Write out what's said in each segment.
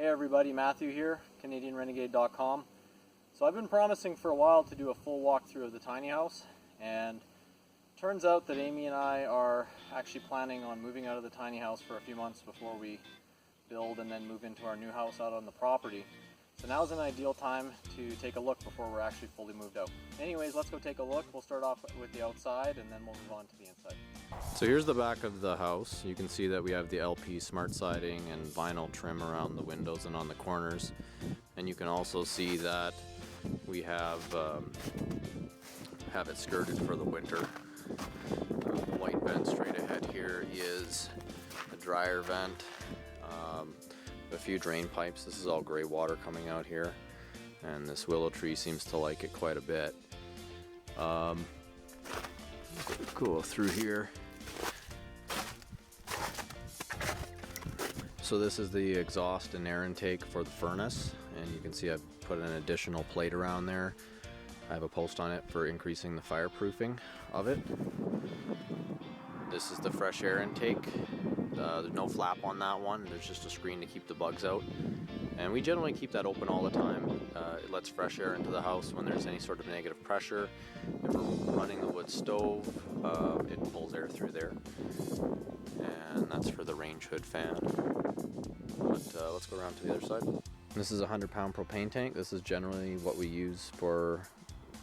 Hey everybody, Matthew here, CanadianRenegade.com. So I've been promising for a while to do a full walkthrough of the tiny house, and turns out that Amy and I are actually planning on moving out of the tiny house for a few months before we build and then move into our new house out on the property. So now's an ideal time to take a look before we're actually fully moved out. Anyways, let's go take a look. We'll start off with the outside and then we'll move on to the inside. So here's the back of the house. You can see that we have the LP smart siding and vinyl trim around the windows and on the corners. And you can also see that we have it skirted for the winter. The white vent straight ahead here is a dryer vent. A few drain pipes. This is all gray water coming out here, and this willow tree seems to like it quite a bit. Go through here. So this is the exhaust and air intake for the furnace, and you can see I've put an additional plate around there. I have a post on it for increasing the fireproofing of it. This is the fresh air intake. There's no flap on that one. There's just a screen to keep the bugs out. And we generally keep that open all the time. It lets fresh air into the house when there's any sort of negative pressure. If we're running the wood stove, it pulls air through there. And that's for the range hood fan. But let's go around to the other side. This is a 100-pound propane tank. This is generally what we use for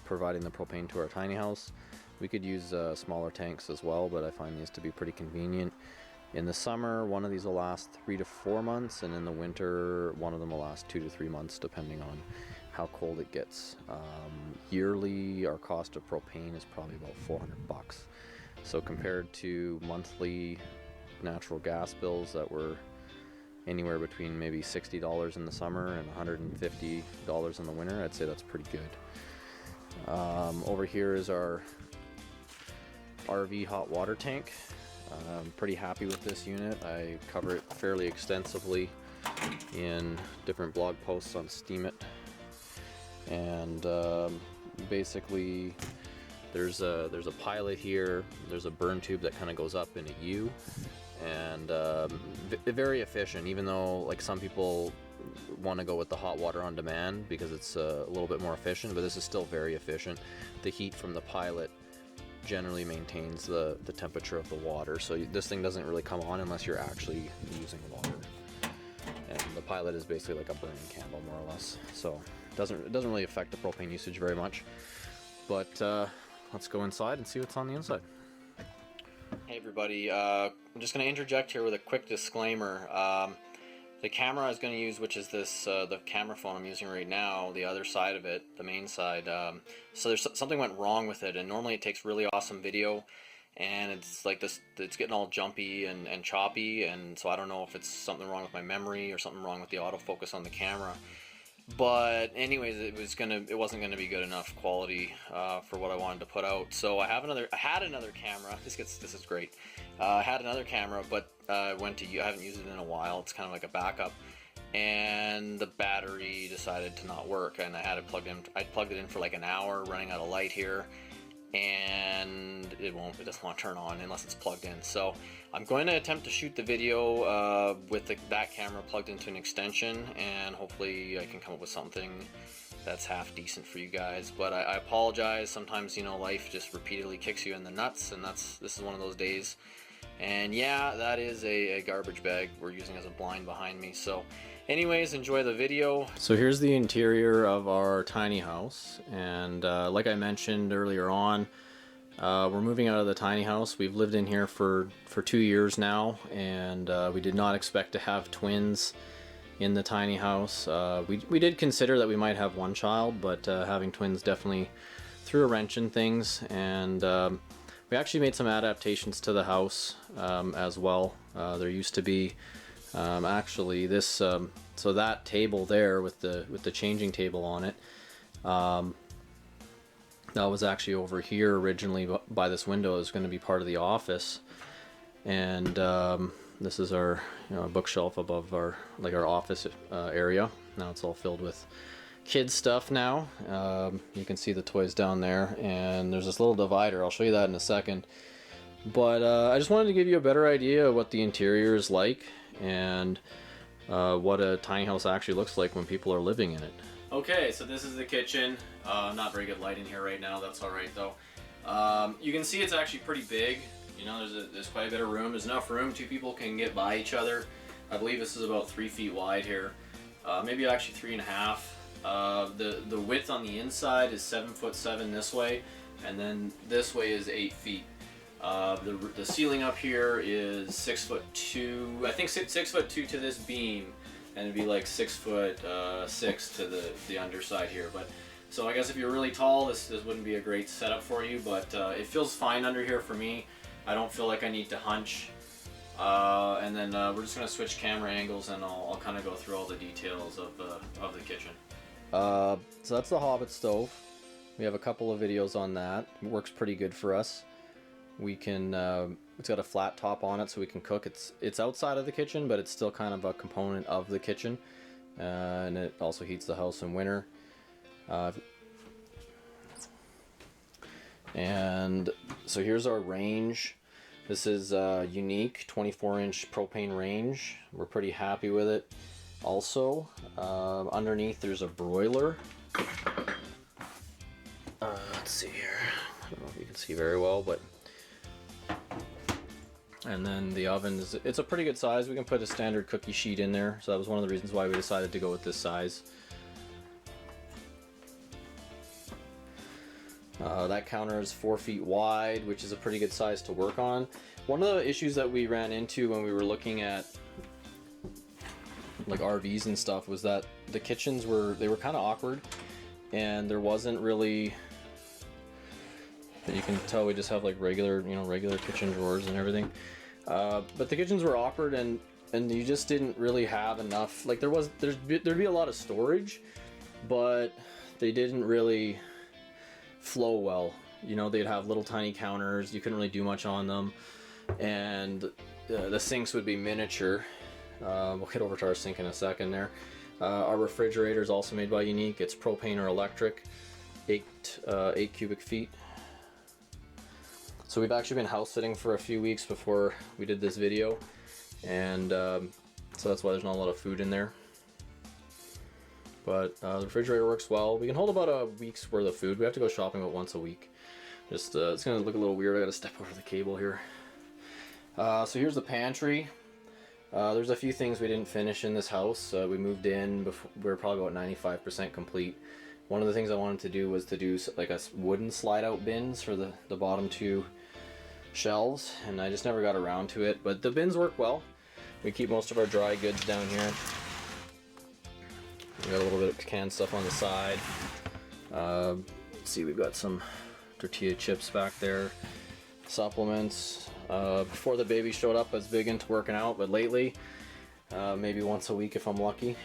providing the propane to our tiny house. We could use smaller tanks as well, but I find these to be pretty convenient. In the summer, one of these will last 3 to 4 months, and in the winter, one of them will last 2 to 3 months, depending on how cold it gets. Yearly, our cost of propane is probably about $400. So compared to monthly natural gas bills that were anywhere between maybe $60 in the summer and $150 in the winter, I'd say that's pretty good. Over here is our RV hot water tank. I'm pretty happy with this unit. I cover it fairly extensively in different blog posts on Steam It. And basically there's a pilot here, there's a burn tube that kind of goes up in a U, and very efficient, even though like some people want to go with the hot water on demand because it's a little bit more efficient, but this is still very efficient. The heat from the pilot generally maintains the temperature of the water, so this thing doesn't really come on unless you're actually using water. And the pilot is basically like a burning candle, more or less, so it doesn't really affect the propane usage very much. But let's go inside and see what's on the inside. Hey everybody, I'm just going to interject here with a quick disclaimer. The camera I was going to use, which is this the camera phone I'm using right now, the other side of it, the main side, so there's something went wrong with it, and normally it takes really awesome video, and it's like this, it's getting all jumpy and choppy, and so I don't know if it's something wrong with my memory or something wrong with the autofocus on the camera. But anyways, it wasn't gonna be good enough quality for what I wanted to put out. So I had another camera. This is great. I had another camera, but I haven't used it in a while. It's kind of like a backup, and the battery decided to not work, and I had it plugged in. I plugged it in for like an hour, running out of light here, and it doesn't want to turn on unless it's plugged in. So I'm going to attempt to shoot the video with that camera plugged into an extension, and hopefully I can come up with something that's half decent for you guys. But I apologize. Sometimes, you know, life just repeatedly kicks you in the nuts, and this is one of those days. And yeah, that is a garbage bag we're using as a blind behind me. So anyways, enjoy the video. So here's the interior of our tiny house, and like I mentioned earlier on, we're moving out of the tiny house. We've lived in here for 2 years now, and we did not expect to have twins in the tiny house. We did consider that we might have one child, but having twins definitely threw a wrench in things, and we actually made some adaptations to the house as well. There used to be actually this, so that table there with the changing table on it, that was actually over here originally by this window. It was going to be part of the office, and this is our bookshelf above our office area. Now it's all filled with kids stuff now. You can see the toys down there, and there's this little divider. I'll show you that in a second. But I just wanted to give you a better idea of what the interior is like, and what a tiny house actually looks like when people are living in it. Okay, so this is the kitchen. Not very good light in here right now, that's alright though. You can see it's actually pretty big. You know, there's quite a bit of room. There's enough room, two people can get by each other. I believe this is about 3 feet wide here. Maybe actually 3.5. The width on the inside is 7'7" this way, and then this way is 8 feet. The ceiling up here is 6'2". I think 6'2" to this beam, and it'd be like 6'6" to the underside here. But so I guess if you're really tall, this wouldn't be a great setup for you. But it feels fine under here for me. I don't feel like I need to hunch. And then we're just gonna switch camera angles, and I'll kind of go through all the details of the kitchen. So that's the Hobbit stove. We have a couple of videos on that. It works pretty good for us. We can, it's got a flat top on it so we can cook. It's outside of the kitchen, but it's still kind of a component of the kitchen. And it also heats the house in winter. And so here's our range. This is a unique 24-inch propane range. We're pretty happy with it. Also, underneath there's a broiler. Let's see here. I don't know if you can see very well, but... And then the oven it's a pretty good size. We can put a standard cookie sheet in there, so that was one of the reasons why we decided to go with this size. That counter is 4 feet wide, which is a pretty good size to work on. One of the issues that we ran into when we were looking at like RVs and stuff was that the kitchens were kind of awkward, and there wasn't really, you can tell we just have like regular kitchen drawers and everything. But the kitchens were awkward, and you just didn't really have enough. Like there'd be a lot of storage, but they didn't really flow well. You know, they'd have little tiny counters. You couldn't really do much on them, and the sinks would be miniature. We'll get over to our sink in a second there. Our refrigerator is also made by Unique. It's propane or electric, 8 cubic feet. So we've actually been house sitting for a few weeks before we did this video, and so that's why there's not a lot of food in there. But the refrigerator works well. We can hold about a week's worth of food. We have to go shopping about once a week. Just it's gonna look a little weird. I gotta step over the cable here. So here's the pantry. There's a few things we didn't finish in this house. We moved in before, we were probably about 95% complete. One of the things I wanted to do was to do like a wooden slide out bins for the bottom 2 shelves, and I just never got around to it. But the bins work well. We keep most of our dry goods down here. We got a little bit of canned stuff on the side. Let's see, we've got some tortilla chips back there, supplements. Before the baby showed up, I was big into working out, but lately, maybe once a week if I'm lucky.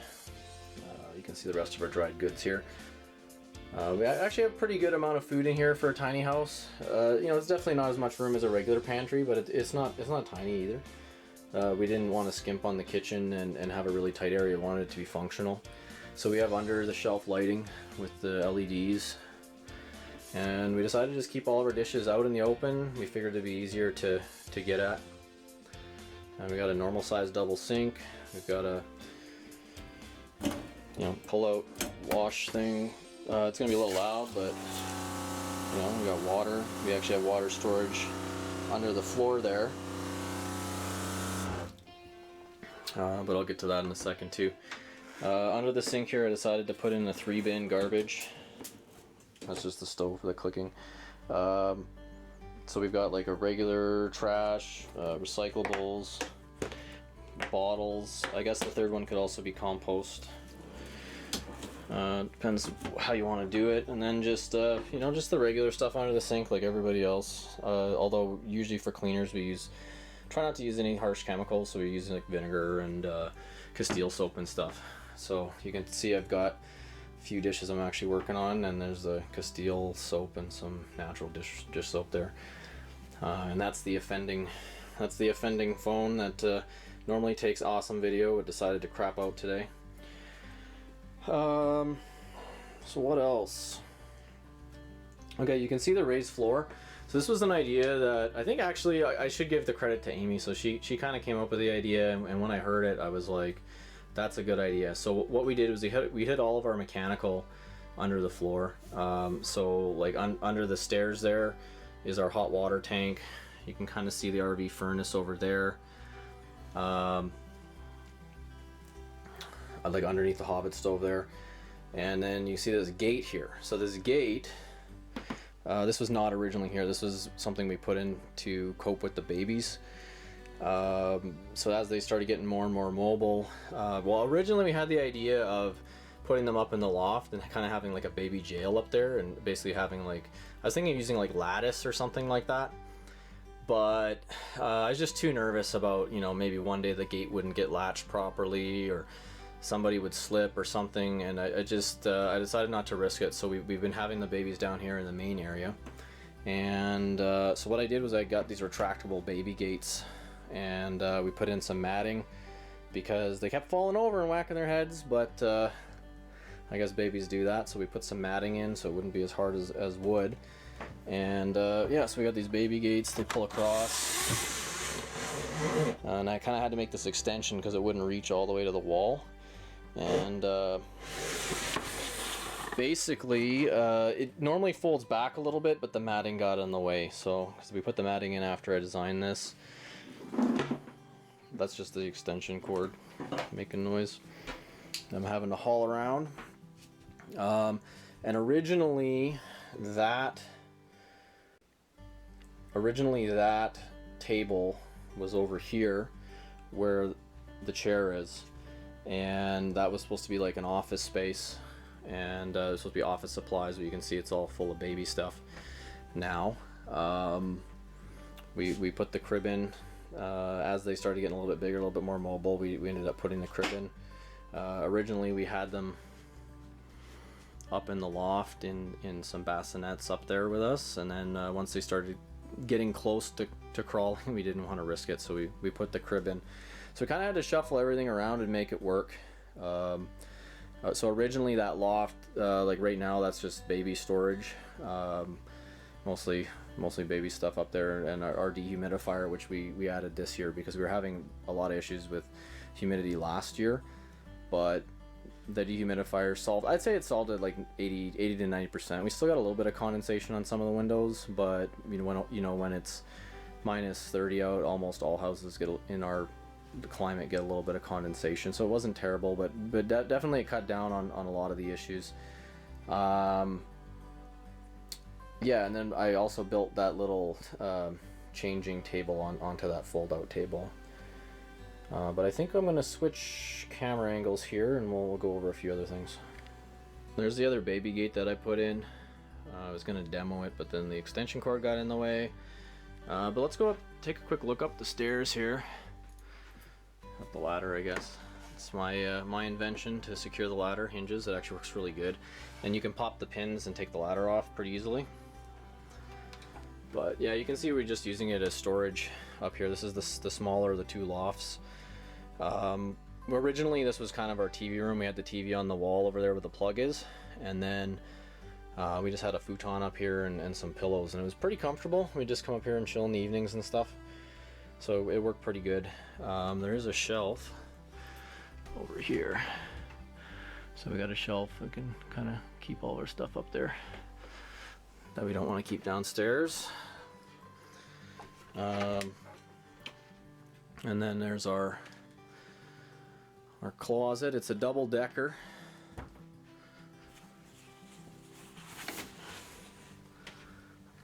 You can see the rest of our dried goods here. We actually have a pretty good amount of food in here for a tiny house. You know, it's definitely not as much room as a regular pantry, but it's not tiny either. We didn't want to skimp on the kitchen and have a really tight area. We wanted it to be functional. So we have under the shelf lighting with the LEDs. And we decided to just keep all of our dishes out in the open. We figured it'd be easier to get at. And we got a normal size double sink. We've got a pull out wash thing. It's gonna be a little loud, but we got water. We actually have water storage under the floor there. But I'll get to that in a second too. Under the sink here, I decided to put in a 3-bin garbage. That's just the stove for the clicking. So we've got like a regular trash, recyclables, bottles. I guess the third one could also be compost. Depends how you want to do it. And then just just the regular stuff under the sink like everybody else. Although usually for cleaners we try not to use any harsh chemicals, so we use like vinegar and Castile soap and stuff. So you can see I've got a few dishes I'm actually working on, and there's the Castile soap and some natural dish soap there. And that's the offending phone that normally takes awesome video. It decided to crap out today. So what else? Okay, you can see the raised floor. So this was an idea that I think actually I should give the credit to Amy. So she kind of came up with the idea, and when I heard it, I was like, That's a good idea. So what we did was we hid all of our mechanical under the floor. So like under the stairs there is our hot water tank. You can kind of see the RV furnace over there. Like underneath the Hobbit stove there. And then you see this gate here. So this gate, this was not originally here. This was something we put in to cope with the babies. So as they started getting more and more mobile, well, originally we had the idea of putting them up in the loft and kind of having like a baby jail up there, and basically having like, I was thinking of using like lattice or something like that. But I was just too nervous about, you know, maybe one day the gate wouldn't get latched properly, or somebody would slip or something, and I decided not to risk it. So we've been having the babies down here in the main area, and so what I did was I got these retractable baby gates, and we put in some matting because they kept falling over and whacking their heads, but I guess babies do that, so we put some matting in so it wouldn't be as hard as wood. And yeah, so we got these baby gates, they pull across, and I kind of had to make this extension because it wouldn't reach all the way to the wall. And basically it normally folds back a little bit, but the matting got in the way. So because we put the matting in after I designed this. That's just the extension cord making noise. I'm having to haul around. And originally that table was over here where the chair is, and that was supposed to be like an office space, and it was supposed to be office supplies, but you can see it's all full of baby stuff now. We put the crib in as they started getting a little bit bigger, a little bit more mobile. We ended up putting the crib in. Originally we had them up in the loft in some bassinets up there with us, and then once they started getting close to crawling, we didn't want to risk it, so we put the crib in. So we kind of had to shuffle everything around and make it work. So originally that loft, like right now, that's just baby storage, mostly baby stuff up there, and our dehumidifier, which we added this year because we were having a lot of issues with humidity last year. But the dehumidifier solved, I'd say it solved at like 80 to 90%. We still got a little bit of condensation on some of the windows, but when it's minus 30 out, almost all houses in our climate get a little bit of condensation, so it wasn't terrible, but definitely it cut down on a lot of the issues. Yeah, and then I also built that little changing table onto that fold-out table. But I think I'm going to switch camera angles here, and we'll go over a few other things. There's the other baby gate that I put in. I was going to demo it, but then the extension cord got in the way. But let's go up, take a quick look up the stairs here. Up the ladder, I guess. It's my invention to secure the ladder hinges. It actually works really good. And you can pop the pins and take the ladder off pretty easily. But yeah, you can see we're just using it as storage up here. This is the smaller of the two lofts. Originally this was kind of our TV room. We had the TV on the wall over there where the plug is, and then we just had a futon up here and some pillows, and it was pretty comfortable. We just come up here and chill in the evenings and stuff, so it worked pretty good. There is a shelf over here, so we got a shelf we can kind of keep all our stuff up there that we don't want to keep downstairs. And then there's our closet. It's a double decker.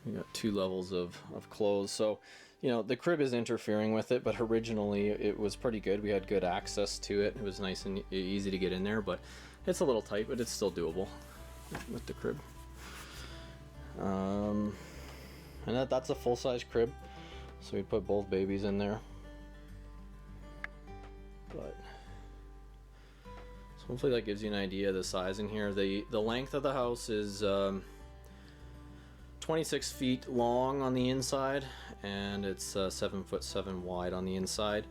We got 2 levels of clothes, so the crib is interfering with it, but originally it was pretty good. We had good access to it. It was nice and easy to get in there, but it's a little tight, but it's still doable with the crib. And that's a full-size crib, so we put both babies in there. But so hopefully that gives you an idea of the size in here. The length of the house is 26 feet long on the inside, and it's 7'7" wide on the inside.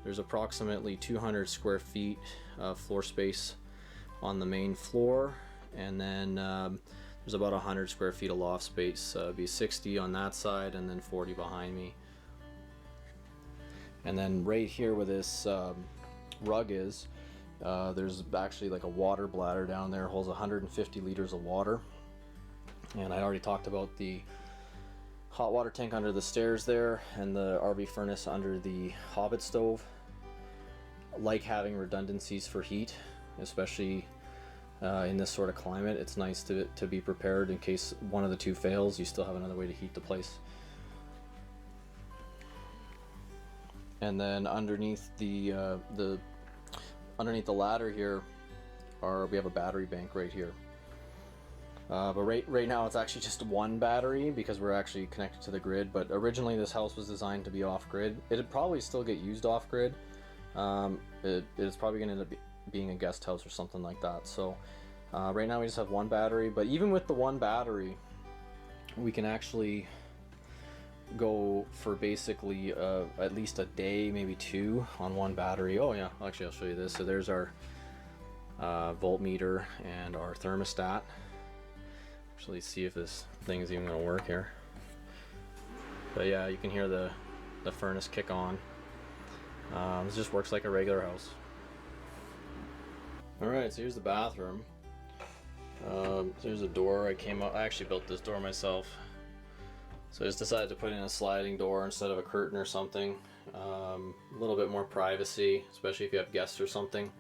There's approximately 200 square feet of floor space on the main floor, and then there's about 100 square feet of loft space. It'd be 60 on that side and then 40 behind me. And then right here where this rug is There's actually like a water bladder down there, holds 150 liters of water. And I already talked about the hot water tank under the stairs there and the RV furnace under the Hobbit stove. Like having redundancies for heat, especially in this sort of climate. It's nice to be prepared in case one of the two fails. You still have another way to heat the place. And then underneath the ladder here, we have a battery bank right here. But right now it's actually just one battery because we're actually connected to the grid. But originally this house was designed to be off grid. It'd probably still get used off grid. It's probably going to end up being a guest house or something like that. So right now we just have one battery. But even with the one battery, we can actually go for basically at least a day, maybe two on one battery. Oh yeah, actually I'll show you this. So there's our voltmeter and our thermostat. Actually see if this thing is even going to work here. But yeah, you can hear the furnace kick on. This just works like a regular house. Alright, so here's the bathroom. There's a door. I actually built this door myself. So I just decided to put in a sliding door instead of a curtain or something. A little bit more privacy, especially if you have guests or something.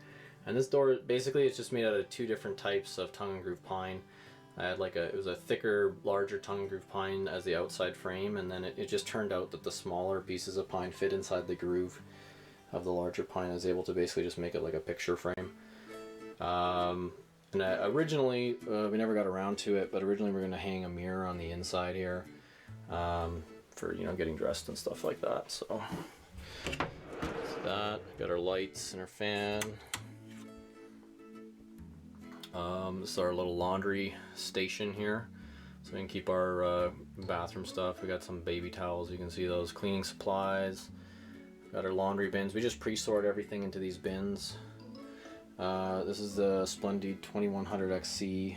And this door, basically it's just made out of two different types of tongue and groove pine. I had it was a thicker, larger tongue and groove pine as the outside frame, and then it just turned out that the smaller pieces of pine fit inside the groove of the larger pine. I was able to basically just make it like a picture frame. And originally, we never got around to it, but originally we were going to hang a mirror on the inside here for, getting dressed and stuff like that. So that's that. Got our lights and our fan. This is our little laundry station here, so we can keep our bathroom stuff. We got some baby towels, you can see those, cleaning supplies. Got our laundry bins. We just pre-sort everything into these bins. This is the Splendid 2100 XC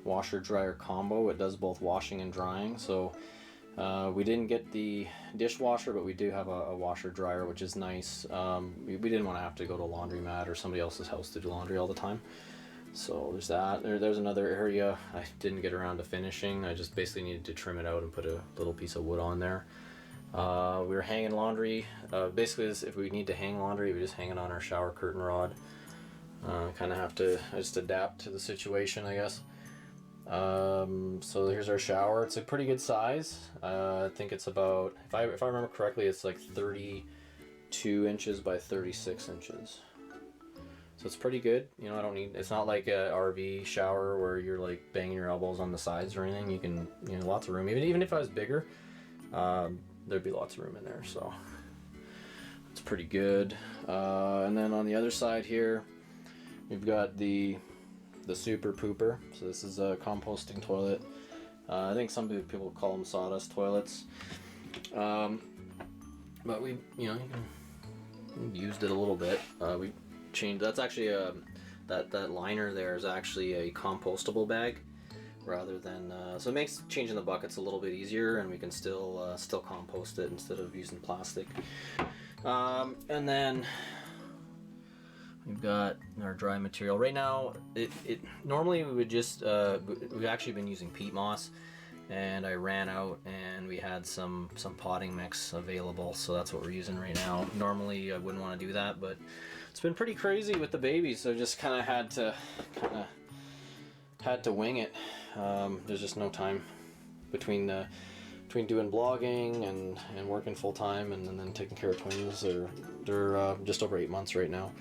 washer dryer combo. It does both washing and drying. So we didn't get the dishwasher, but we do have a washer dryer, which is nice. We didn't want to have to go to a laundromat or somebody else's house to do laundry all the time. So there's that. There's another area I didn't get around to finishing. I just basically needed to trim it out and put a little piece of wood on there. We were hanging laundry. Basically, if we need to hang laundry, we just hang it on our shower curtain rod. Kind of have to just adapt to the situation, I guess. So here's our shower. It's a pretty good size. I think it's about, if I remember correctly, it's like 32 inches by 36 inches. So it's pretty good. It's not like a RV shower where you're like banging your elbows on the sides or anything. You can, lots of room. Even if I was bigger, there'd be lots of room in there. So it's pretty good. And then on the other side here, we've got the super pooper. So this is a composting toilet. I think some people call them sawdust toilets. But we've used it a little bit. We changed. That's actually that liner there is actually a compostable bag rather than. So it makes changing the buckets a little bit easier, and we can still compost it instead of using plastic. And then we've got our dry material. Right now, it normally we would just we've actually been using peat moss, and I ran out and we had some potting mix available, so that's what we're using right now. Normally I wouldn't want to do that, but it's been pretty crazy with the baby, so just kind of had to wing it. There's just no time between doing blogging and working full time and then taking care of twins. They're just over 8 months right now.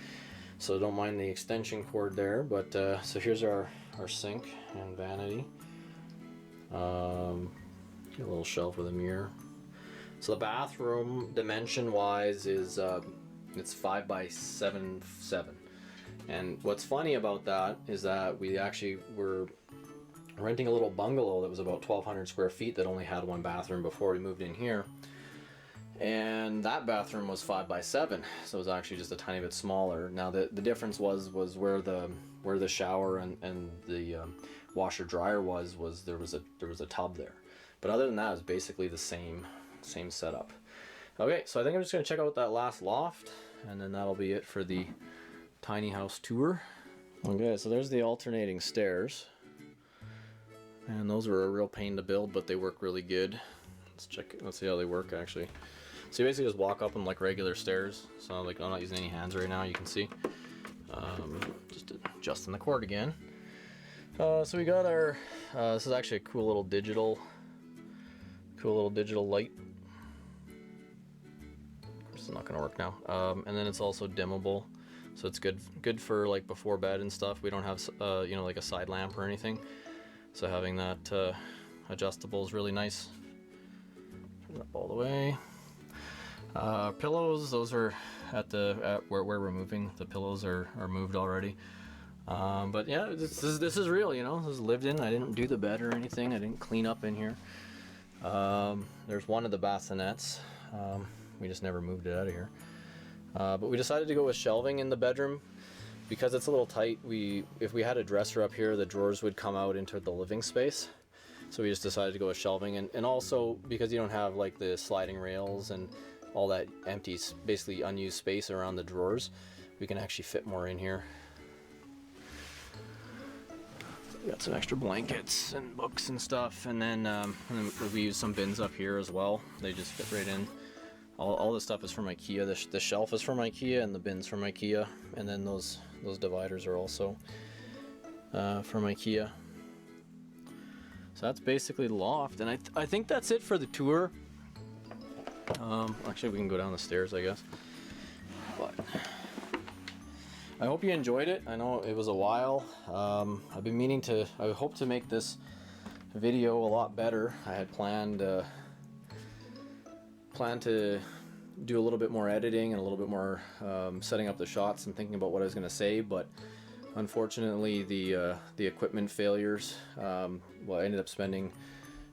So don't mind the extension cord there, but so here's our sink and vanity. A little shelf with a mirror. So the bathroom, dimension wise, is it's 5 by 7. And what's funny about that is that we actually were renting a little bungalow that was about 1,200 square feet that only had one bathroom before we moved in here. And that bathroom was 5 by 7, so it was actually just a tiny bit smaller. Now the difference was where the shower and the washer dryer was there was a tub there. But other than that, it was basically the same setup. Okay, so I think I'm just gonna check out that last loft, and then that'll be it for the tiny house tour. Okay, so there's the alternating stairs. And those are a real pain to build, but they work really good. Let's see how they work actually. So you basically just walk up them like regular stairs. So like I'm not using any hands right now, you can see. Just adjusting the cord again. So we got our, this is actually a cool little digital light. This is not gonna work now. And then it's also dimmable. So it's good for like before bed and stuff. We don't have, you know, like a side lamp or anything. So having that adjustable is really nice. Turn it up all the way. Pillows, those are at where we're moving. The pillows are moved already. But yeah, this is real, you know. This is lived in. I didn't do the bed or anything. I didn't clean up in here. There's one of the bassinets. We just never moved it out of here. But we decided to go with shelving in the bedroom because it's a little tight. If we had a dresser up here, the drawers would come out into the living space. So we just decided to go with shelving, and also because you don't have like the sliding rails and all that empty, basically unused space around the drawers, we can actually fit more in here. So we got some extra blankets and books and stuff, and then we use some bins up here as well. They just fit right in. All this stuff is from IKEA. The shelf is from IKEA, and the bins from IKEA, and then those dividers are also from IKEA. So that's basically the loft, and I think that's it for the tour. Actually, we can go down the stairs, I guess. But I hope you enjoyed it. I know it was a while. I've been meaning to. I hope to make this video a lot better. I had planned to do a little bit more editing and a little bit more setting up the shots and thinking about what I was going to say, but unfortunately the equipment failures. Well, I ended up spending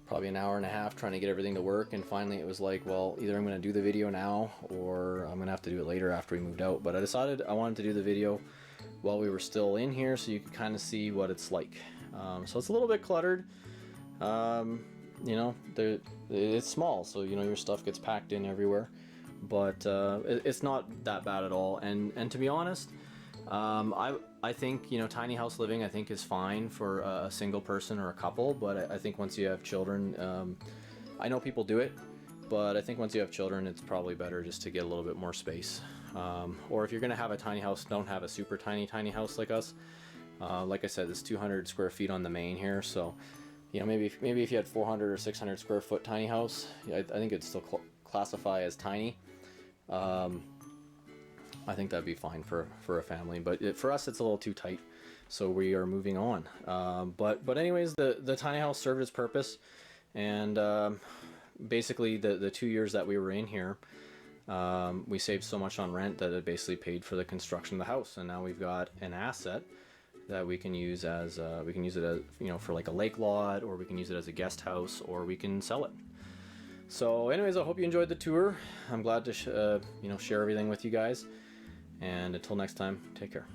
probably an hour and a half trying to get everything to work, and finally it was like, well, either I'm going to do the video now or I'm going to have to do it later after we moved out. But I decided I wanted to do the video while we were still in here so you could kind of see what it's like. So it's a little bit cluttered. You know, it's small, so you know your stuff gets packed in everywhere, but it's not that bad at all. And to be honest, I think, you know, tiny house living I think is fine for a single person or a couple, but I think once you have children, I know people do it, but I think once you have children it's probably better just to get a little bit more space. Or if you're gonna have a tiny house, don't have a super tiny house like us. Like I said, it's 200 square feet on the main here, so you know, maybe if you had 400 or 600 square foot tiny house, I think it'd still classify as tiny. I think that'd be fine for a family, but for us it's a little too tight, so we are moving on. But anyways, the tiny house served its purpose, and basically the 2 years that we were in here, we saved so much on rent that it basically paid for the construction of the house, and now we've got an asset that we can use as you know, for like a lake lot, or we can use it as a guest house, or we can sell it. So anyways, I hope you enjoyed the tour. I'm glad to you know, share everything with you guys, and until next time, take care.